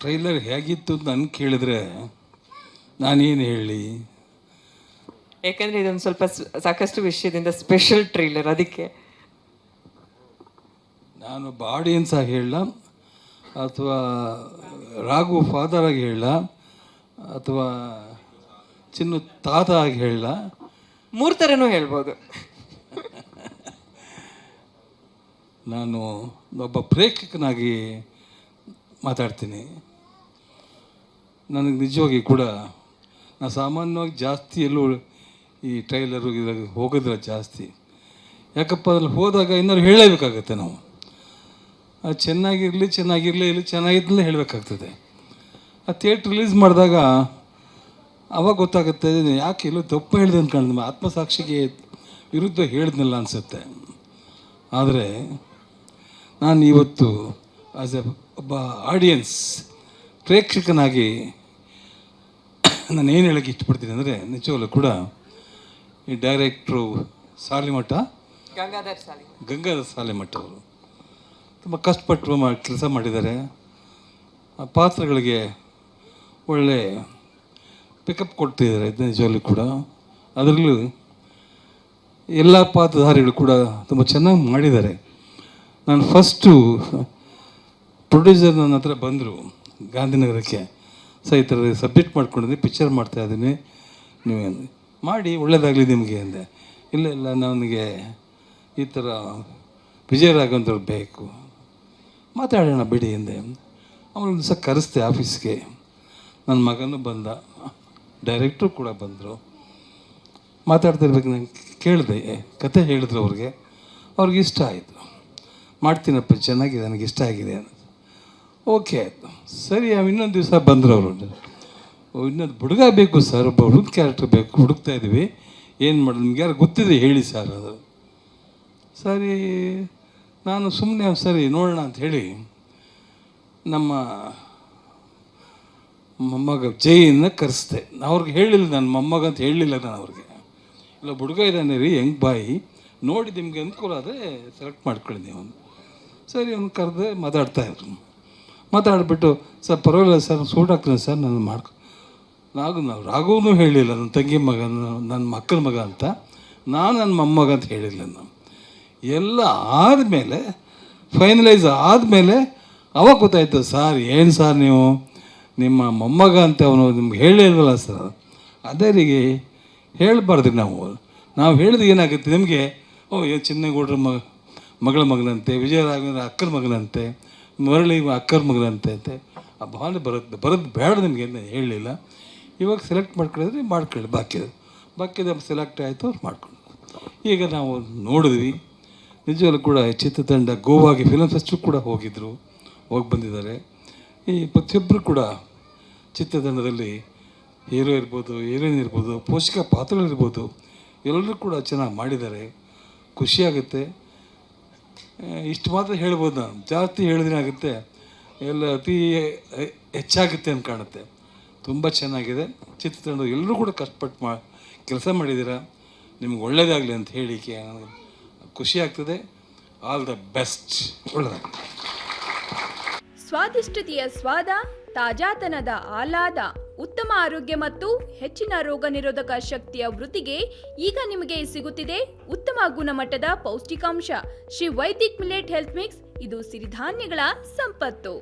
Trailer ಹೇಗಿತ್ತು ಅಂತ ನನಗೆ ಕೇಳಿದ್ರೆ ನಾನೇನು ಹೇಳಿ? ಯಾಕಂದರೆ ಇದೊಂದು ಸ್ವಲ್ಪ ಸಾಕಷ್ಟು ವಿಷಯದಿಂದ ಸ್ಪೆಷಲ್ ಟ್ರೈಲರ್, ಅದಕ್ಕೆ ನಾನು ಆಡಿಯನ್ಸ್ ಆಗಿ ಹೇಳಲ್ಲ, ಅಥವಾ ರಾಘು ಫಾದರ್ ಆಗಿ ಹೇಳಲ್ಲ, ಅಥವಾ ಚಿನ್ನು ತಾತ ಆಗಿ ಹೇಳಲ್ಲ, ಮೂರು ಥರನೂ ಹೇಳ್ಬೋದು. ನಾನು ಒಬ್ಬ ಪ್ರೇಕ್ಷಕನಾಗಿ ಮಾತಾಡ್ತೀನಿ. ನನಗೆ ನಿಜವಾಗಿ ಕೂಡ ನಾನು ಸಾಮಾನ್ಯವಾಗಿ ಜಾಸ್ತಿ ಎಲ್ಲೂ ಈ ಟ್ರೈಲರು ಇದ್ರಾಗ ಹೋಗೋದಿಲ್ಲ ಜಾಸ್ತಿ. ಯಾಕಪ್ಪ ಅದ್ರಲ್ಲಿ ಹೋದಾಗ ಏನಾದ್ರು ಹೇಳಲೇಬೇಕಾಗತ್ತೆ ನಾವು. ಅದು ಚೆನ್ನಾಗಿರಲಿ ಇಲ್ಲಿ ಚೆನ್ನಾಗಿದ್ದಲೇ ಹೇಳಬೇಕಾಗ್ತದೆ. ಆ ಥಿಯೇಟ್ರ್ ರಿಲೀಸ್ ಮಾಡಿದಾಗ ಅವಾಗ ಗೊತ್ತಾಗುತ್ತೆ ಯಾಕೆ ಎಲ್ಲೋ ತಪ್ಪು ಹೇಳಿದೆ ಅಂತ ಕಾಣಿದ, ಆತ್ಮಸಾಕ್ಷಿಗೆ ವಿರುದ್ಧ ಹೇಳಿದ್ನಲ್ಲ ಅನಿಸುತ್ತೆ. ಆದರೆ ನಾನು ಇವತ್ತು ಆಸ್ ಎ ಒಬ್ಬ ಆಡಿಯನ್ಸ್ ಪ್ರೇಕ್ಷಕನಾಗಿ ನಾನು ಏನು ಹೇಳೋಕ್ಕೆ ಇಷ್ಟಪಡ್ತೀನಿ ಅಂದರೆ, ನಿಜವಾಗ್ಲೂ ಕೂಡ ಈ ಡೈರೆಕ್ಟ್ರು ಸಾಲಿಮಠ ಗಂಗಾಧರ್ ಸಾಲಿಮಠ ಅವರು ತುಂಬ ಕಷ್ಟಪಟ್ಟು ಕೆಲಸ ಮಾಡಿದ್ದಾರೆ. ಆ ಪಾತ್ರಗಳಿಗೆ ಒಳ್ಳೆ ಪಿಕಪ್ ಕೊಡ್ತಿದ್ದಾರೆ ನಿಜವಾಗ್ಲೂ ಕೂಡ. ಅದರಲ್ಲೂ ಎಲ್ಲ ಪಾತ್ರಧಾರಿಗಳು ಕೂಡ ತುಂಬ ಚೆನ್ನಾಗಿ ಮಾಡಿದ್ದಾರೆ. ನಾನು ಫಸ್ಟು ಪ್ರೊಡ್ಯೂಸರ್ ನನ್ನ ಹತ್ರ ಬಂದರು ಗಾಂಧಿನಗರಕ್ಕೆ, ಈ ಥರ ಸಬ್ಜೆಕ್ಟ್ ಮಾಡ್ಕೊಂಡಿದ್ದೀನಿ, ಪಿಕ್ಚರ್ ಮಾಡ್ತಾಯಿದ್ದೀನಿ, ನೀವು ಮಾಡಿ ಒಳ್ಳೆಯದಾಗಲಿ ನಿಮಗೆ ಅಂದೆ. ಇಲ್ಲ ನನಗೆ ಈ ಥರ ವಿಜಯರಾಘವಂತವ್ರು ಬೇಕು, ಮಾತಾಡೋಣ ಬಿಡಿ ಎಂದೆ. ಆಮೇಲೆ ಒಂದು ದಿವಸ ಕರೆಸ್ದೆ ಆಫೀಸ್ಗೆ. ನನ್ನ ಮಗನೂ ಬಂದ, ಡೈರೆಕ್ಟ್ರು ಕೂಡ ಬಂದರು. ಮಾತಾಡ್ತಿರ್ಬೇಕು ನಾನು ಕೇಳಿದೆ, ಕತೆ ಹೇಳಿದ್ರು ಅವ್ರಿಗೆ ಇಷ್ಟ ಆಯಿತು. ಮಾಡ್ತೀನಪ್ಪ ಚೆನ್ನಾಗಿದೆ, ನನಗೆ ಇಷ್ಟ ಆಗಿದೆ ಅನ್ನೋದು. ಓಕೆ ಆಯಿತು, ಸರಿ. ಇನ್ನೊಂದು ದಿವಸ ಬಂದರು ಅವರು, ಇನ್ನೊಂದು ಹುಡುಗ ಬೇಕು ಸರ್, ಒಬ್ಬ ಹುಡುಗ ಕ್ಯಾರೆಕ್ಟರ್ ಬೇಕು, ಹುಡುಕ್ತಾ ಇದ್ದೀವಿ, ಏನು ಮಾಡೋದು ನಿಮ್ಗೆ ಯಾರು ಗೊತ್ತಿದೆ ಹೇಳಿ ಸರ್ ಅದು. ಸರಿ, ನಾನು ಸುಮ್ಮನೆ ಸರಿ ನೋಡೋಣ ಅಂತ ಹೇಳಿ ನಮ್ಮ ಮೊಮ್ಮಗ ಜೈನ ಕರೆಸ್ದೆ. ಅವ್ರಿಗೆ ಹೇಳಿಲ್ಲ, ನನ್ನ ಮೊಮ್ಮಗ ಅಂತ ಹೇಳಲಿಲ್ಲ ನಾನು ಅವ್ರಿಗೆ. ಇಲ್ಲ ಹುಡುಗ ಇದ್ದಾನೆ ರೀ, ಹೆಂಗೆ ಬಾಯಿ ನೋಡಿ ನಿಮಗೆ ಅನುಕೂಲ ಆದರೆ ಸೆಲೆಕ್ಟ್ ಮಾಡ್ಕೊಳ್ಳಿ ನೀವು. ಸರಿ ಅವ್ನು ಕರೆದೆ, ಮಾತಾಡಿಬಿಟ್ಟು ಸರ್ ಪರವಾಗಿಲ್ಲ ಸರ್ ಸೂಟ್ ಆಗ್ತದೆ ಸರ್, ನಾನು ರಾಘವನೂ ಹೇಳಿಲ್ಲ, ನನ್ನ ತಂಗಿ ಮಗ, ನನ್ನ ಮಕ್ಕಳ ಮಗ ಅಂತ, ನನ್ನ ಮೊಮ್ಮಗ ಅಂತ ಹೇಳಿಲ್ಲ. ನಾನು ಎಲ್ಲ ಆದಮೇಲೆ ಫೈನಲೈಸ್ ಆದಮೇಲೆ ಅವಾಗ ಗೊತ್ತಾಯ್ತು, ಸರ್ ಏನು ಸರ್ ನೀವು ನಿಮ್ಮ ಮೊಮ್ಮಗ ಅಂತ ಅವನು ನಿಮ್ಗೆ ಹೇಳಿಲ್ವಲ್ಲ ಸರ್. ಅದೇ ರೀಗೆ ಹೇಳಬಾರ್ದು ನಾವು ಹೇಳಿದ್ರೆ ಏನಾಗುತ್ತೆ ನಿಮಗೆ, ಏನು ಚಿನ್ನಗೌಡ್ರ ಮಗಳ ಮಗನಂತೆ, ವಿಜಯರಾಘವೇಂದ್ರ ಅಕ್ಕನ ಮಗನಂತೆ, ಮುರಳಿ ಅಕ್ಕರ ಮಗನಂತೆ ಅಂತೆ ಆ ಭಾವನೆ ಬರೋದು ಬೇಡ ನಿಮಗೆ ಅಂತ ಹೇಳಲಿಲ್ಲ. ಇವಾಗ ಸೆಲೆಕ್ಟ್ ಮಾಡ್ಕೊಳ್ಳಿ ಬಾಕಿದ ಸೆಲೆಕ್ಟ್ ಆಯಿತು, ಅವ್ರು ಮಾಡ್ಕೊಂಡು. ಈಗ ನಾವು ನೋಡಿದ್ವಿ, ನಿಜವಾಗ್ಲೂ ಕೂಡ ಚಿತ್ರತಂಡ ಗೋವಾಗೆ ಫಿಲಮ್ ಫೆಸ್ಟಿವಲ್ ಕೂಡ ಹೋಗಿ ಬಂದಿದ್ದಾರೆ. ಈ ಪ್ರತಿಯೊಬ್ಬರು ಕೂಡ ಚಿತ್ರತಂಡದಲ್ಲಿ ಹೀರೋ ಇರ್ಬೋದು, ಹೀರೋಯಿನ್ ಇರ್ಬೋದು, ಪೋಷಕ ಪಾತ್ರಗಳಿರ್ಬೋದು, ಎಲ್ಲರೂ ಕೂಡ ಚೆನ್ನಾಗಿ ಮಾಡಿದ್ದಾರೆ. ಖುಷಿಯಾಗುತ್ತೆ. ಇಷ್ಟು ಮಾತ್ರ ಹೇಳ್ಬೋದು, ನಾನು ಜಾಸ್ತಿ ಹೇಳಿದ್ರೆ ಆಗುತ್ತೆ ಎಲ್ಲ ಅತಿ ಹೆಚ್ಚಾಗುತ್ತೆ ಅಂತ ಕಾಣುತ್ತೆ. ತುಂಬ ಚೆನ್ನಾಗಿದೆ ಚಿತ್ರತಂಡ, ಎಲ್ಲರೂ ಕೂಡ ಕಷ್ಟಪಟ್ಟು ಕೆಲಸ ಮಾಡಿದ್ದೀರಾ. ನಿಮ್ಗೆ ಒಳ್ಳೆಯದಾಗಲಿ ಅಂತ ಹೇಳಿಕೆ ಖುಷಿ ಆಗ್ತದೆ. All the best. ಒಳ್ಳೆಯದಾಗಲಿ. ಸ್ವಾದಿಷ್ಟತೆಯ ಸ್ವಾದ, ತಾಜಾತನದ ಆಹ್ಲಾದ, ಉತ್ತಮ ಆರೋಗ್ಯ ಮತ್ತು ಹೆಚ್ಚಿನ ರೋಗ ನಿರೋಧಕ ಶಕ್ತಿಯ ವೃದ್ಧಿಗೆ ಈಗ ನಿಮಗೆ ಸಿಗುತ್ತಿದೆ ಉತ್ತಮ ಗುಣಮಟ್ಟದ ಪೌಷ್ಟಿಕಾಂಶ Shri Vaidik millet health mix. ಇದು ಸಿರಿಧಾನ್ಯಗಳ ಸಂಪತ್ತು.